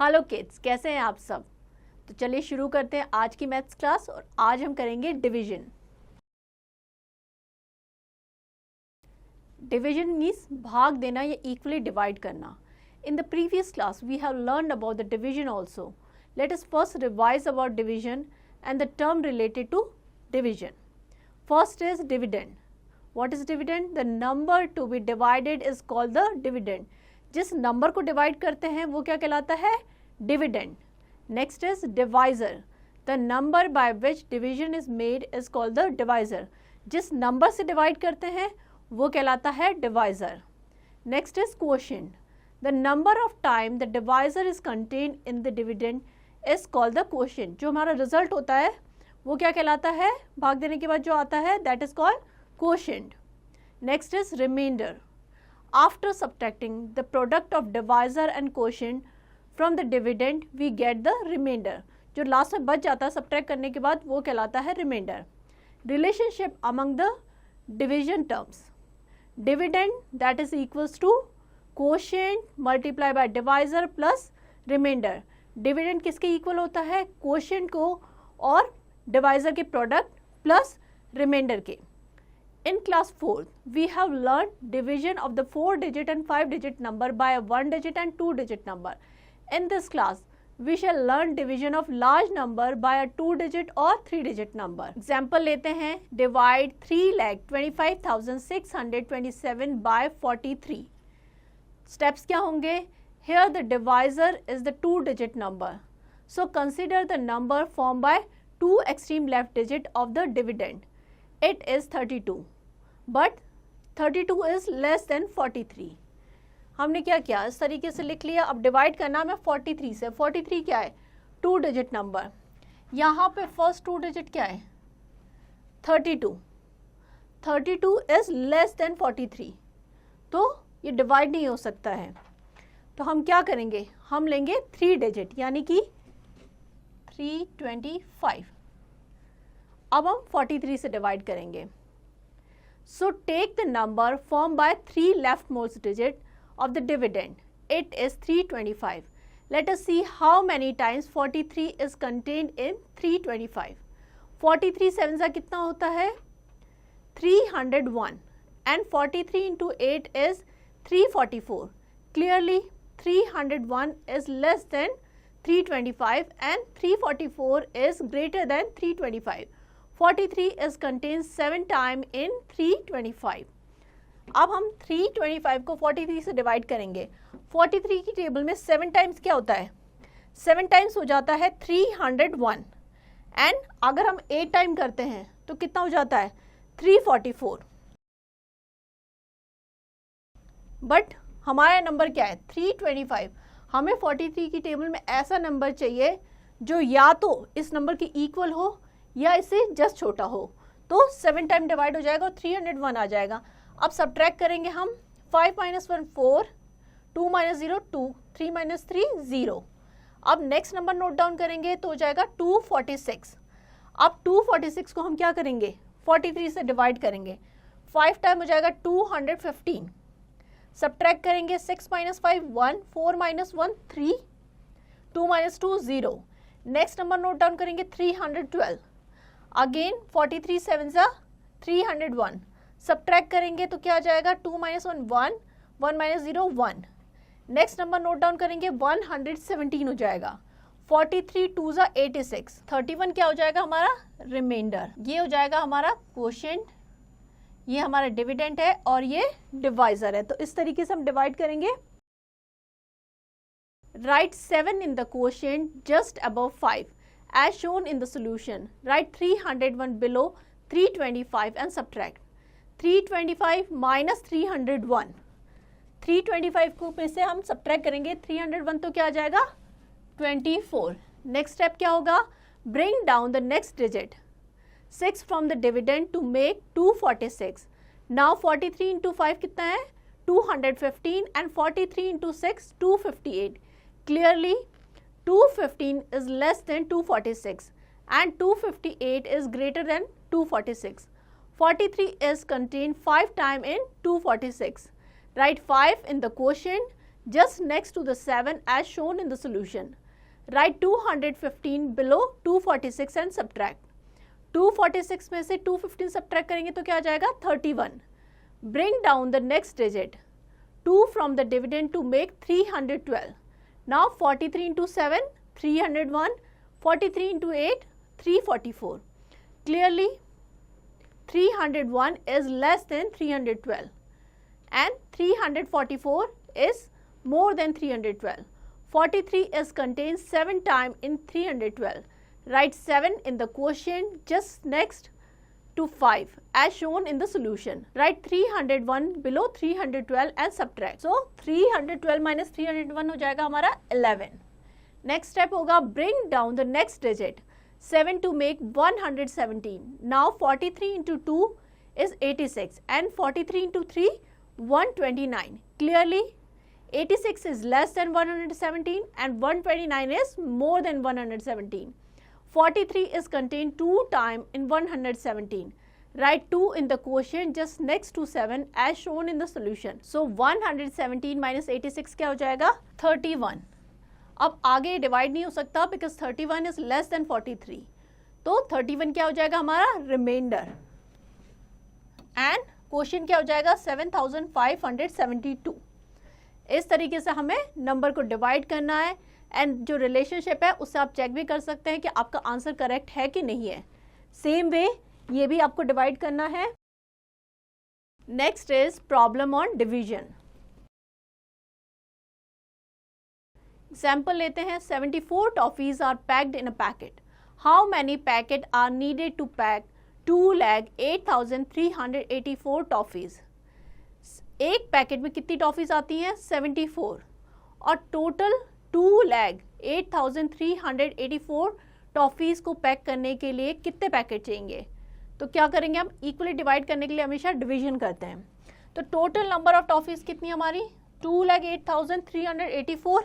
Hello kids, कैसे हैं आप सब। तो चलिए शुरू करते हैं आज की मैथ्स क्लास। और आज हम करेंगे डिवीजन। डिवीजन मीन्स भाग देना या इक्वली डिवाइड करना। In the previous class we have learned about the division also. Let us first revise about division and the term related to division. First is dividend. What is dividend? The number to be divided is called the dividend. जिस number को divide करते हैं वो क्या कहलाता है? Dividend. Next is divisor. The number by which division is made is called the divisor. जिस number से डिवाइड करते हैं वो कहलाता है divisor. Next is quotient. The number of time the divisor is contained in the dividend is called the quotient. जो हमारा result होता है वो क्या कहलाता है? भाग देने के बाद जो आता है that is called quotient. Next is remainder. After subtracting the product of divisor and quotient from the dividend we get the remainder. जो लास्ट में बच जाता है सब्ट्रैक्ट करने के बाद वो कहलाता है remainder. Relationship among the division terms. Dividend that is equals to quotient multiply by divisor plus remainder. Dividend किसके इक्वल होता है? क्वोशिएंट को और डिवाइजर के प्रोडक्ट प्लस रिमाइंडर के. In class 4 we have learn division of the 4 digit and 5 digit number by a 1 digit and 2 digit number. In this class we shall learn division of large number by a 2 digit और 3 digit number. Example लेते हैं. Divide 3,25,627 bye 43. Steps क्या होंगे? Here the divisor is the 2-digit number. So consider the number formed by 2 extreme left digit of the dividend. It is 32. But 32 is less than 43. हमने क्या किया? इस तरीके से लिख लिया. अब डिवाइड करना हमें 43 से. 43 क्या है? 2 डिजिट नंबर. यहाँ पे फर्स्ट 2 डिजिट क्या है? 32. 32 is less than 43. तो ये डिवाइड नहीं हो सकता है. तो हम क्या करेंगे? हम लेंगे 3 डिजिट यानी कि 325. अब हम 43 से डिवाइड करेंगे. So take the number form by 3 left most digit of the dividend. It is 325. Let us see how many times 43 is contained in 325. 43 7 का कितना होता है? 301 and 43 into 8 is 344. Clearly 301 is less than 325 and 344 is greater than 325. 43 is contains 7 times in 325. अब हम 325 को 43 से divide करेंगे. 43 की टेबल में 7 टाइम्स क्या होता है? 7 टाइम्स हो जाता है 301 एंड अगर हम 8 टाइम करते हैं तो कितना हो जाता है? 344. बट हमारा नंबर क्या है? 325. हमें 43 की टेबल में ऐसा नंबर चाहिए जो या तो इस नंबर के इक्वल हो या इससे जस्ट छोटा हो. तो 7 टाइम डिवाइड हो जाएगा और 301 आ जाएगा. अब सब्ट्रैक्ट करेंगे हम. 5 - 1 4, 2 - 0 2, 3 - 3 0. अब नेक्स्ट नंबर नोट डाउन करेंगे तो हो जाएगा 246. अब 246 को हम क्या करेंगे? 43 से डिवाइड करेंगे. 5 टाइम हो जाएगा 215. सब्ट्रैक्ट करेंगे. 6 - 5 1, 4 - 1 3, 2 - 2 0. नेक्स्ट नंबर नोट डाउन करेंगे 312. अगेन 43 7 301. सब्ट्रैक्ट करेंगे तो क्या आ जाएगा? 2 - 1 1, 1 - 0 1. नेक्स्ट नंबर नोट डाउन करेंगे 117 हो जाएगा. 43 2 86. 31 क्या हो जाएगा हमारा? रिमाइंडर. ये हो जाएगा हमारा क्वोशिएंट. ये हमारा डिविडेंड है और ये डिवाइजर है. तो इस तरीके से हम डिवाइड करेंगे. Right 7 in the quotient just above 5 as shown in the solution. Right 301 below 325 and subtract 325 minus 301. 325 को में से हम सब्ट्रैक्ट करेंगे. 301 तो क्या आ जाएगा? 24. नेक्स्ट स्टेप क्या होगा? Bring down the next digit 6 from the dividend to make 246. Now 43 into 5 कितना है? 215 and 43 into 6 258. Clearly 215 is less than 246 and 258 is greater than 246. 43 is contained 5 times in 246. Write 5 in the quotient. just next to the 7 as shown in the solution. Write 215 below 246 and subtract. 246 में से 215 subtract करेंगे तो क्या आ जाएगा 31. Bring down the next digit 2 from the dividend to make 312. Now 43 into 7 301, 43 into 8 344. Clearly 301 is less than 312 and 344 is more than 312. 43 is contained 7 times in 312. Write 7 in the quotient just next to 5 as shown in the solution. Write 301 below 312 and subtract. So 312 minus 301 हो जाएगा हमारा 11. Next step होगा bring down the next digit 7 to make 117. Now 43 into 2 is 86 and 43 into 3 129. Clearly 86 is less than 117 and 129 is more than 117. 43 is contained 2 times in 117. Write 2 in the quotient just next to 7 as shown in the solution. So 117 minus 86 क्या हो जाएगा 31. अब आगे divide नहीं हो सकता because 31 is less than 43. तो 31 क्या हो जाएगा हमारा रिमाइंडर एंड क्वेश्चन क्या हो जाएगा 7572. इस तरीके से हमें नंबर को डिवाइड करना है एंड जो रिलेशनशिप है उससे आप चेक भी कर सकते हैं कि आपका आंसर करेक्ट है कि नहीं है. सेम वे ये भी आपको डिवाइड करना है. Next is problem on division. Example लेते हैं 74 toffees are packed in a packet. How many packet are needed to pack 2,08,384 toffees. एक पैकेट में कितनी टॉफीज आती हैं 74 और टोटल 2,08,384 टॉफीज को पैक करने के लिए कितने पैकेट चाहिए. तो क्या करेंगे हम इक्वली डिवाइड करने के लिए हमेशा डिवीजन करते हैं. तो टोटल नंबर ऑफ टॉफीज कितनी हमारी 2,08,384.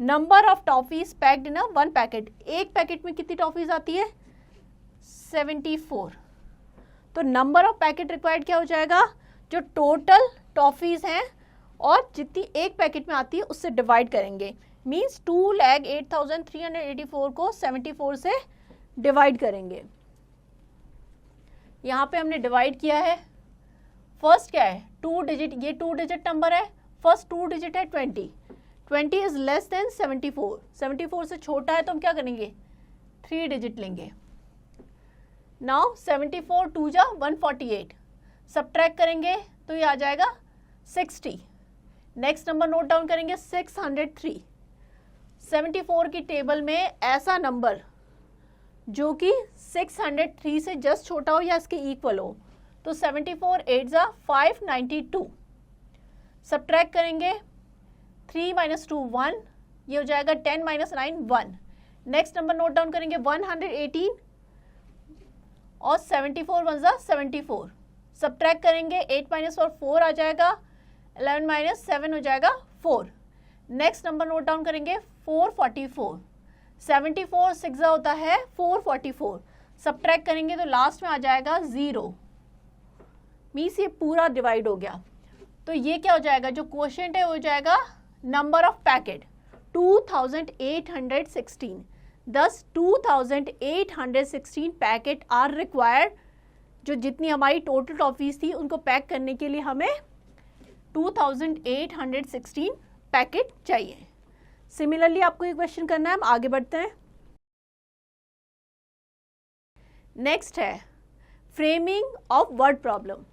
Number of toffees packed in a one packet. एक पैकेट में कितनी टॉफीज आती है 74. तो नंबर ऑफ पैकेट रिक्वायर्ड क्या हो जाएगा जो टोटल टॉफीज हैं और जितनी एक पैकेट में आती है उससे डिवाइड करेंगे. मीन्स 2,08,384 को 74 से डिवाइड करेंगे. यहाँ पे हमने डिवाइड किया है. फर्स्ट क्या है 2 डिजिट. ये 2 डिजिट नंबर है. फर्स्ट 2 डिजिट है 20. 20 इज लेस देन 74. 74 से छोटा है तो हम क्या करेंगे 3 डिजिट लेंगे. नाउ 74 2 जा 148. सब्ट्रैक्ट करेंगे तो ये आ जाएगा 60. नेक्स्ट नंबर नोट डाउन करेंगे 603. 74 की टेबल में ऐसा नंबर जो कि 603 से जस्ट छोटा हो या इसके इक्वल हो तो 74 8 जा 592. सब्ट्रैक्ट करेंगे 3 minus 2 1. ये हो जाएगा 10 minus 9 1. Next number note down करेंगे 118 और 74 1 जा 74. सब्ट्रैक्ट करेंगे 8 minus 4 आ जाएगा. 11 minus 7 हो जाएगा 4. नेक्स्ट नंबर नोट डाउन करेंगे 444. 74 6 होता है 444. सब्ट्रैक्ट करेंगे तो लास्ट में आ जाएगा 0. मीन्स ये पूरा डिवाइड हो गया. तो ये क्या हो जाएगा जो क्वोशिएंट है वो हो जाएगा नंबर ऑफ पैकेट 2816. दस 2816 पैकेट आर रिक्वायर्ड. जो जितनी हमारी टोटल टॉफीज थी उनको पैक करने के लिए हमें 2816 पैकेट चाहिए. सिमिलरली आपको ये क्वेश्चन करना है. हम आगे बढ़ते हैं. नेक्स्ट है फ्रेमिंग ऑफ वर्ड प्रॉब्लम.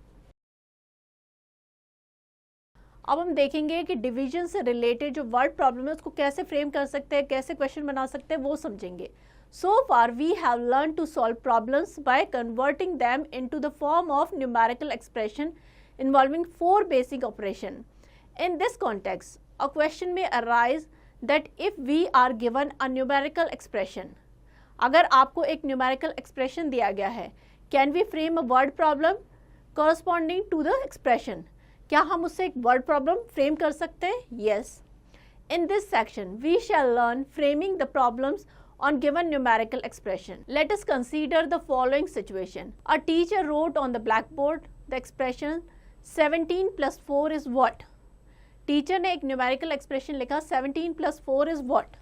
अब हम देखेंगे कि डिवीजन से रिलेटेड जो वर्ड प्रॉब्लम है उसको कैसे फ्रेम कर सकते हैं, कैसे क्वेश्चन बना सकते हैं वो समझेंगे. So far we have learned to solve problems by converting them into the form of numerical expression involving 4 basic operations. In this context, a question may arise that if we are given a numerical expression, अगर आपको एक numerical expression दिया गया है, can we frame a word problem corresponding to the expression? क्या हम उससे एक word problem frame कर सकते हैं? Yes. In this section, we shall learn framing the problems on given numerical expression. Let us consider the following situation. A teacher wrote on the blackboard the expression 17 plus 4 is what? Teacher ने एक numerical expression लिखा 17 + 4 is what.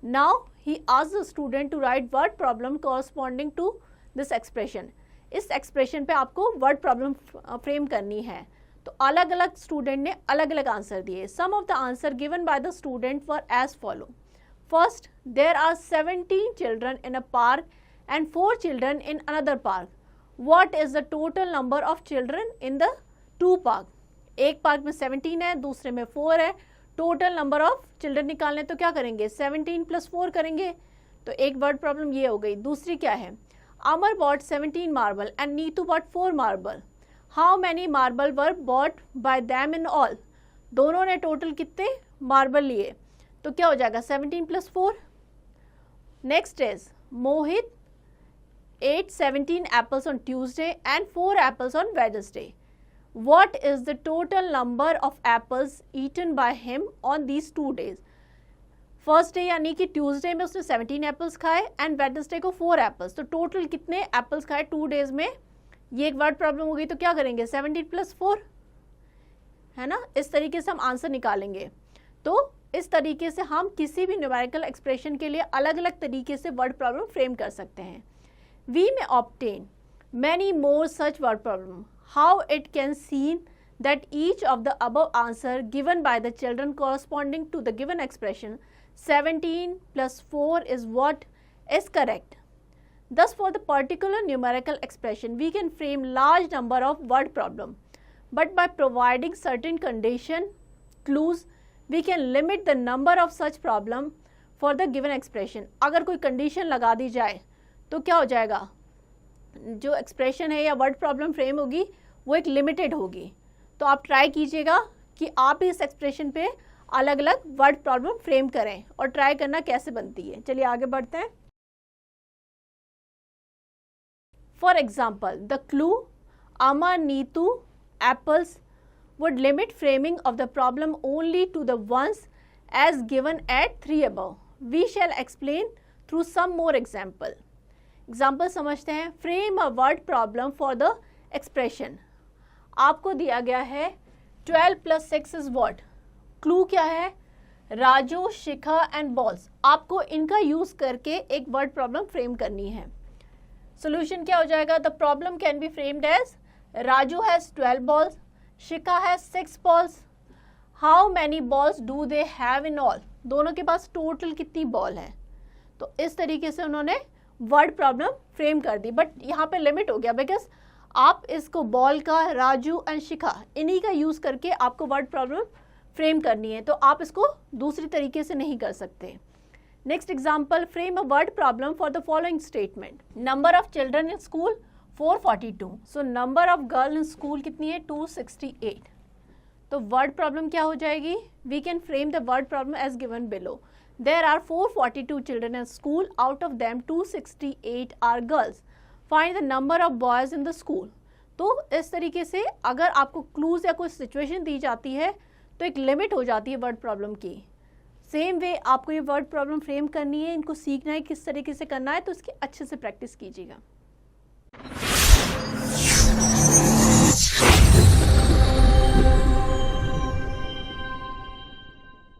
Now he asked the student to write word problem corresponding to this expression. इस expression पे आपको word problem frame करनी है. तो अलग अलग स्टूडेंट ने अलग अलग आंसर दिए. Some of the answer given by the student were as follow. First, there are 17 children in a park and 4 children in another park. What is the total number of children in the 2 park. एक park में 17 है, दूसरे में 4 है. Total number of children निकालने तो क्या करेंगे, 17 + 4 करेंगे. तो एक वर्ड प्रॉब्लम ये हो गई. दूसरी क्या है, Amar bought 17 marble and Neetu bought 4 marble. How many marble were bought by them in all. दोनों ने टोटल कितने मार्बल लिए. तो क्या हो जाएगा 17 + 4. Next is Mohit ate 17 apples on Tuesday and 4 apples on Wednesday. What is the total number of apples eaten by him on these 2 days? First day यानी कि ट्यूसडे में उसने 17 एप्पल्स खाए एंड वेडनेसडे को 4 एप्पल्स. तो total कितने apples खाए 2 days में. ये एक वर्ड प्रॉब्लम हो गई. तो क्या करेंगे 17 + 4 है ना. इस तरीके से हम आंसर निकालेंगे. तो इस तरीके से हम किसी भी न्यूमेरिकल एक्सप्रेशन के लिए अलग अलग तरीके से वर्ड प्रॉब्लम फ्रेम कर सकते हैं. We may obtain many more such word problem. How it can seem that each of the above answer given by the children corresponding to the given expression 17 + 4 is what is correct. Thus, for the particular numerical expression, we can frame large number of word problem, but by providing certain condition clues, we can limit the number of such problem for the given expression. अगर कोई condition लगा दी जाए तो क्या हो जाएगा, जो expression है या वर्ड प्रॉब्लम फ्रेम होगी वो एक लिमिटेड होगी. तो आप ट्राई कीजिएगा कि आप इस एक्सप्रेशन पे अलग अलग वर्ड प्रॉब्लम फ्रेम करें और ट्राई करना कैसे बनती है. चलिए आगे बढ़ते हैं. For example, the clue Amar Neetu apples would limit framing of the problem only to the ones as given at 3 above. We shall explain through some more example. Example समझते हैं. Frame a word problem for the expression. आपको दिया गया है 12 + 6 is what. Clue क्या है, राजू, शिखा and balls. आपको इनका यूज करके एक वर्ड प्रॉब्लम फ्रेम करनी है. सोल्यूशन क्या हो जाएगा, the problem can be framed as Raju has 12 balls, Shikha has 6 balls. How many balls do they have in all. दोनों के पास टोटल कितनी बॉल है. तो इस तरीके से उन्होंने वर्ड प्रॉब्लम फ्रेम कर दी. बट यहाँ पे लिमिट हो गया बिकॉज आप इसको बॉल का, राजू एंड शिखा इन्हीं का यूज करके आपको वर्ड प्रॉब्लम फ्रेम करनी है. तो आप इसको दूसरी तरीके से नहीं कर सकते. Next example, frame a word problem for the following statement. Number of children in school 442. So number of girl in school कितनी है 268. तो वर्ड प्रॉब्लम क्या हो जाएगी, we can frame the word problem as given below. There are 442 children in school, out of them 268 are girls. Find the number of boys in the school. तो इस तरीके से अगर आपको क्लूज या कोई सिचुएशन दी जाती है तो एक लिमिट हो जाती है वर्ड प्रॉब्लम की. सेम वे आपको ये वर्ड प्रॉब्लम फ्रेम करनी है, इनको सीखना है किस तरीके से करना है, तो इसकी अच्छे से प्रैक्टिस कीजिएगा.